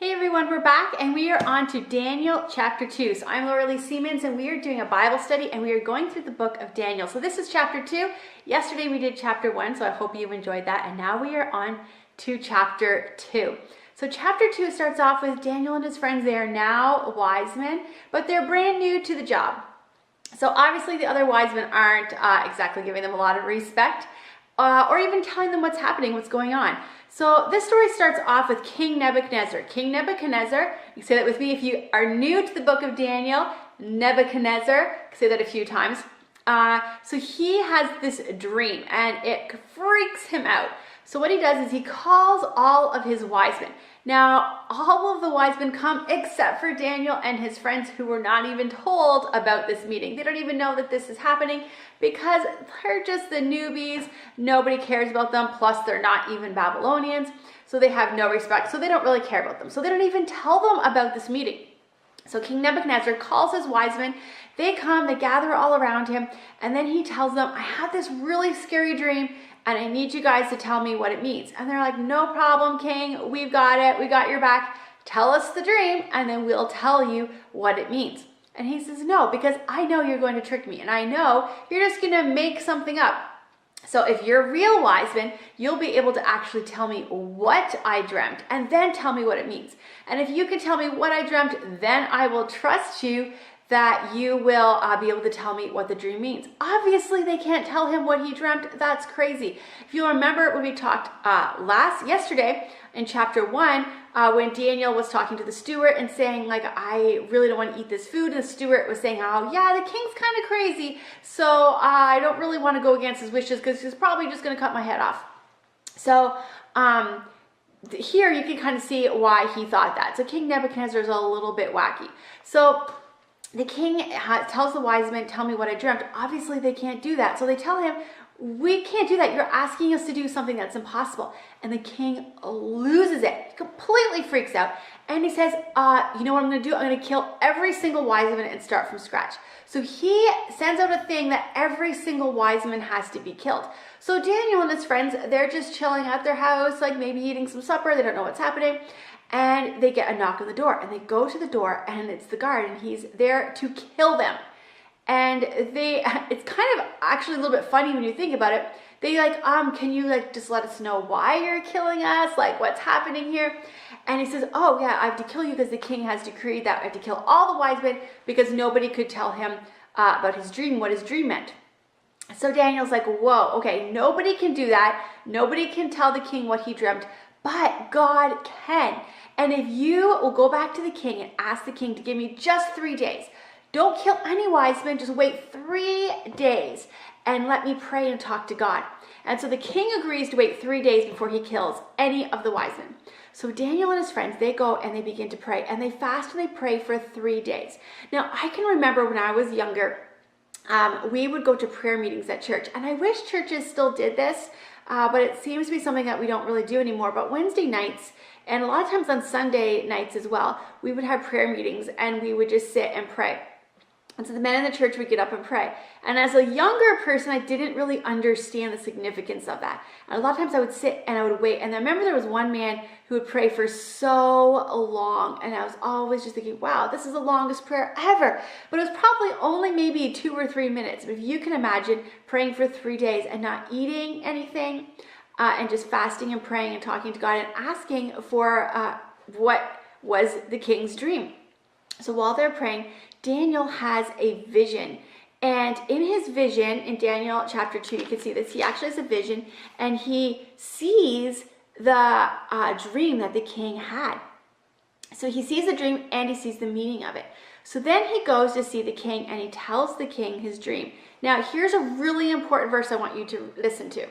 Hey everyone, we're back and we are on to Daniel chapter 2. So I'm Laura Lee Siemens and we are doing a Bible study and we are going through the book of Daniel. So this is chapter 2. Yesterday we did chapter 1, so I hope you enjoyed that. And now we are on to chapter 2. So chapter 2 starts off with Daniel and his friends. They are now wise men, but they're brand new to the job. So obviously the other wise men aren't exactly giving them a lot of respect or even telling them what's happening, what's going on. So this story starts off with King Nebuchadnezzar. King Nebuchadnezzar, you can say that with me if you are new to the book of Daniel. Nebuchadnezzar, you can say that a few times. So he has this dream and it freaks him out. So what he does is he calls all of his wise men. Now, all of the wise men come except for Daniel and his friends who were not even told about this meeting. They don't even know that this is happening because they're just the newbies. Nobody cares about them. Plus, they're not even Babylonians. So they have no respect. So they don't really care about them. So they don't even tell them about this meeting. So King Nebuchadnezzar calls his wise men. They come, they gather all around him. And then he tells them, I had this really scary dream. And I need you guys to tell me what it means. And they're like, no problem, King. We've got it. We got your back. Tell us the dream, and then we'll tell you what it means. And he says, no, because I know you're going to trick me. And I know you're just going to make something up. So if you're real wise men, you'll be able to actually tell me what I dreamt and then tell me what it means. And if you can tell me what I dreamt, then I will trust you that you will be able to tell me what the dream means. Obviously, they can't tell him what he dreamt. That's crazy. If you remember when we talked yesterday in chapter 1, when Daniel was talking to the steward and saying, like, I really don't want to eat this food. And the steward was saying, oh, yeah, the king's kind of crazy. So I don't really want to go against his wishes because he's probably just going to cut my head off. So here you can kind of see why he thought that. So King Nebuchadnezzar is a little bit wacky. So the king tells the wise men, tell me what I dreamt. Obviously, they can't do that. So they tell him, we can't do that. You're asking us to do something that's impossible. And the king loses it. He completely freaks out. And he says, you know what I'm going to do? I'm going to kill every single wise man and start from scratch. So he sends out a thing that every single wise man has to be killed. So Daniel and his friends, they're just chilling at their house, like maybe eating some supper. They don't know what's happening. And they get a knock on the door and they go to the door and it's the guard and he's there to kill them. And it's kind of actually a little bit funny when you think about it. They like, can you like just let us know why you're killing us? Like what's happening here? And he says, oh yeah, I have to kill you because the king has decreed that I have to kill all the wise men because nobody could tell him about his dream, what his dream meant. So Daniel's like, whoa, okay, nobody can do that. Nobody can tell the king what he dreamt, but God can. And if you will go back to the king and ask the king to give me just 3 days, don't kill any wise men, just wait 3 days and let me pray and talk to God. And so the king agrees to wait 3 days before he kills any of the wise men. So Daniel and his friends, they go and they begin to pray and they fast and they pray for 3 days. Now I can remember when I was younger, we would go to prayer meetings at church and I wish churches still did this, but it seems to be something that we don't really do anymore. But Wednesday nights, and a lot of times on Sunday nights as well, we would have prayer meetings and we would just sit and pray. And so the men in the church would get up and pray. And as a younger person, I didn't really understand the significance of that. And a lot of times I would sit and I would wait. And I remember there was one man who would pray for so long. And I was always just thinking, wow, this is the longest prayer ever. But it was probably only maybe 2 or 3 minutes. But if you can imagine praying for 3 days and not eating anything, and just fasting and praying and talking to God and asking for what was the king's dream. So while they're praying, Daniel has a vision. And in his vision, in Daniel chapter 2, you can see this. He actually has a vision and he sees the dream that the king had. So he sees the dream and he sees the meaning of it. So then he goes to see the king and he tells the king his dream. Now here's a really important verse I want you to listen to.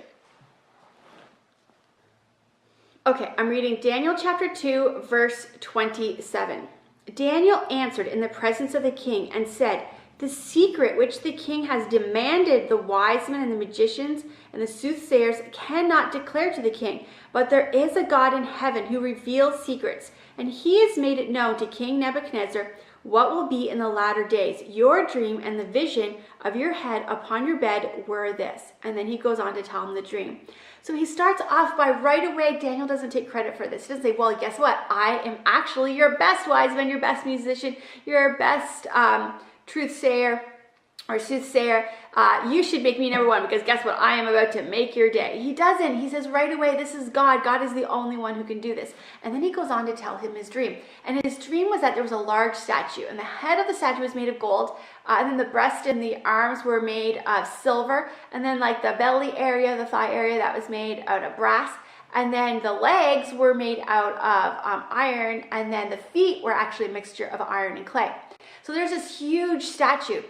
Okay, I'm reading Daniel chapter 2, verse 27. Daniel answered in the presence of the king and said, The secret which the king has demanded the wise men and the magicians and the soothsayers cannot declare to the king, but there is a God in heaven who reveals secrets, and he has made it known to King Nebuchadnezzar what will be in the latter days. Your dream and the vision of your head upon your bed were this. And then he goes on to tell him the dream. So he starts off by right away, Daniel doesn't take credit for this. He doesn't say, well, guess what? I am actually your best wise man, your best musician, your best truthsayer or soothsayer. You should make me number one, because guess what? I am about to make your day. He doesn't. He says right away, this is God. God is the only one who can do this. And then he goes on to tell him his dream. And his dream was that there was a large statue, and the head of the statue was made of gold, and then the breast and the arms were made of silver, and then like the belly area, the thigh area, that was made out of brass. And then the legs were made out of iron, and then the feet were actually a mixture of iron and clay. So there's this huge statue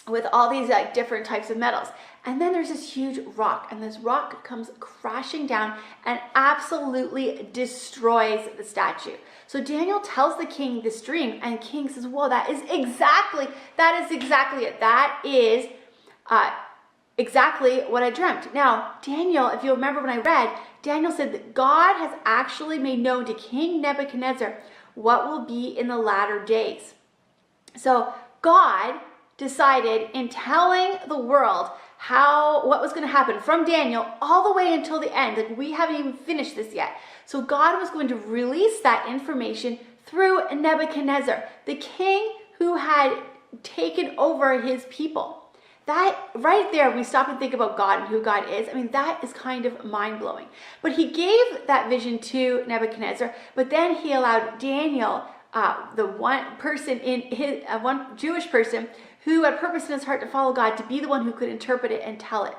with all these like different types of metals. And then there's this huge rock, and this rock comes crashing down and absolutely destroys the statue. So Daniel tells the king this dream, and king says, whoa, that is exactly it. That is exactly what I dreamt. Now, Daniel, if you remember when I read, Daniel said that God has actually made known to King Nebuchadnezzar what will be in the latter days. So God decided in telling the world what was going to happen from Daniel all the way until the end. Like, we haven't even finished this yet. So God was going to release that information through Nebuchadnezzar, the king who had taken over his people. That right there, we stop and think about God and who God is. I mean, that is kind of mind-blowing. But he gave that vision to Nebuchadnezzar, but then he allowed Daniel, the one person in his, one Jewish person who had purpose in his heart to follow God, to be the one who could interpret it and tell it.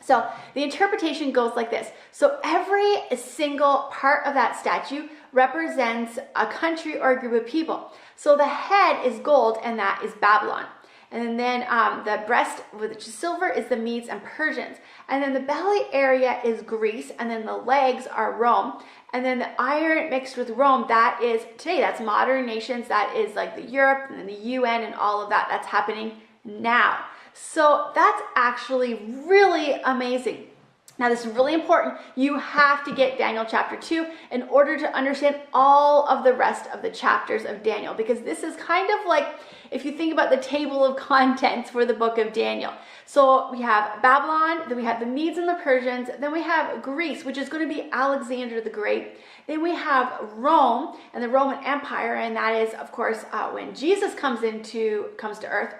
So the interpretation goes like this. So every single part of that statue represents a country or a group of people. So the head is gold, and that is Babylon. And then the breast, which is silver, is the Medes and Persians. And then the belly area is Greece, and then the legs are Rome. And then the iron mixed with Rome, that is today, that's modern nations, that is like the Europe and then the UN and all of that. That's happening now. So that's actually really amazing. Now, this is really important. You have to get Daniel chapter 2 in order to understand all of the rest of the chapters of Daniel, because this is kind of like, if you think about the table of contents for the book of Daniel. So we have Babylon, then we have the Medes and the Persians, then we have Greece, which is going to be Alexander the Great. Then we have Rome and the Roman Empire, and that is, of course, when Jesus comes to earth.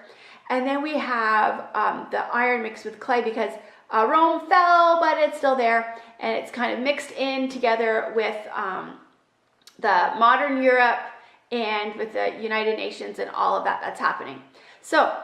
And then we have the iron mixed with clay, because Rome fell, but it's still there, and it's kind of mixed in together with the modern Europe and with the United Nations and all of that that's happening. So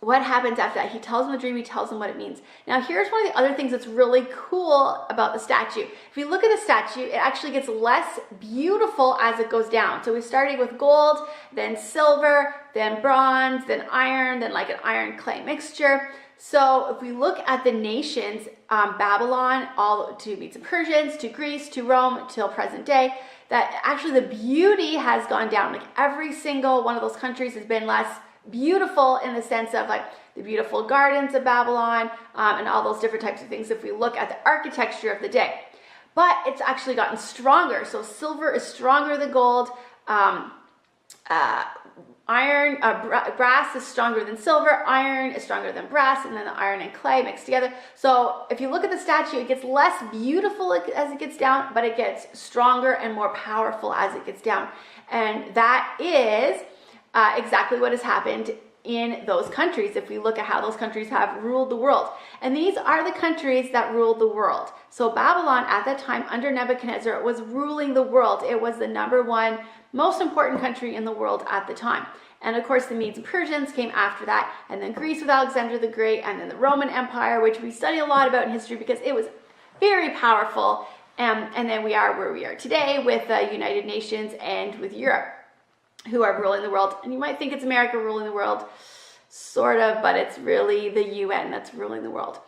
what happens after that? He tells him the dream, he tells him what it means. Now, here's one of the other things that's really cool about the statue. If you look at the statue, it actually gets less beautiful as it goes down. So we started with gold, then silver, then bronze, then iron, then like an iron clay mixture. So if we look at the nations, Babylon, all to Medes and Persians, to Greece, to Rome, till present day, that actually the beauty has gone down. Like, every single one of those countries has been less beautiful in the sense of like the beautiful gardens of Babylon and all those different types of things if we look at the architecture of the day. But it's actually gotten stronger. So silver is stronger than gold. Brass is stronger than silver, iron is stronger than brass, and then the iron and clay mixed together. So if you look at the statue, it gets less beautiful as it gets down, but it gets stronger and more powerful as it gets down. And that is exactly what has happened in those countries if we look at how those countries have ruled the world. And these are the countries that ruled the world. So Babylon at that time under Nebuchadnezzar was ruling the world. It was the number one most important country in the world at the time. And of course the Medes and Persians came after that, and then Greece with Alexander the Great, and then the Roman Empire, which we study a lot about in history because it was very powerful. And then we are where we are today with the United Nations and with Europe, who are ruling the world. And you might think it's America ruling the world, sort of, but it's really the UN that's ruling the world.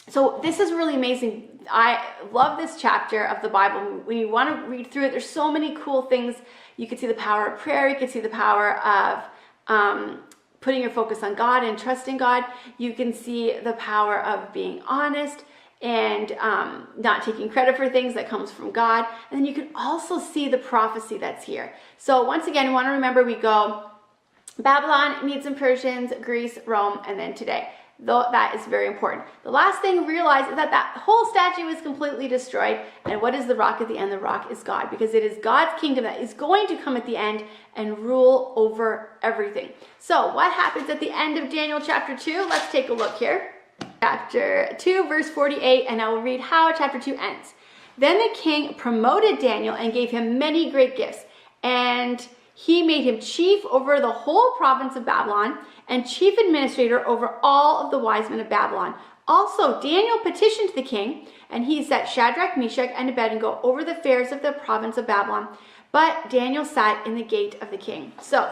So this is really amazing. I love this chapter of the Bible. When you want to read through it, there's so many cool things. You can see the power of prayer. You can see the power of putting your focus on God and trusting God. You can see the power of being honest and not taking credit for things that comes from God. And then you can also see the prophecy that's here. So once again, we want to remember we go Babylon, Medes and Persians, Greece, Rome, and then today. Though that is very important. The last thing realize is that that whole statue is completely destroyed. And what is the rock at the end? The rock is God, because it is God's kingdom that is going to come at the end and rule over everything. So what happens at the end of Daniel chapter 2? Let's take a look here. Chapter 2, verse 48, and I will read how chapter 2 ends. Then the king promoted Daniel and gave him many great gifts, and he made him chief over the whole province of Babylon and chief administrator over all of the wise men of Babylon. Also, Daniel petitioned the king, and he set Shadrach, Meshach, and Abednego over the affairs of the province of Babylon. But Daniel sat in the gate of the king. So,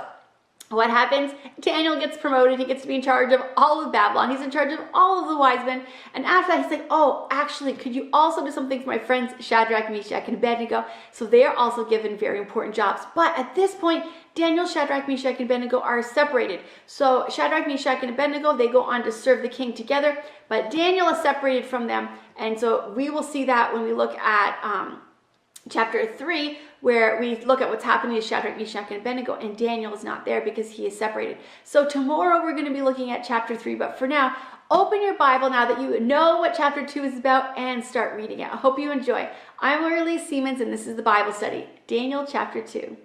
what happens? Daniel gets promoted. He gets to be in charge of all of Babylon. He's in charge of all of the wise men. And after that, he's like, oh, actually, could you also do something for my friends Shadrach, Meshach, and Abednego? So they are also given very important jobs. But at this point, Daniel, Shadrach, Meshach, and Abednego are separated. So Shadrach, Meshach, and Abednego, they go on to serve the king together. But Daniel is separated from them. And so we will see that when we look at chapter 3, where we look at what's happening to Shadrach, Meshach, and Abednego, and Daniel is not there because he is separated. So tomorrow we're going to be looking at chapter 3, but for now, open your Bible now that you know what chapter 2 is about and start reading it. I hope you enjoy. I'm Laura Lee Siemens, and this is the Bible study, Daniel chapter 2.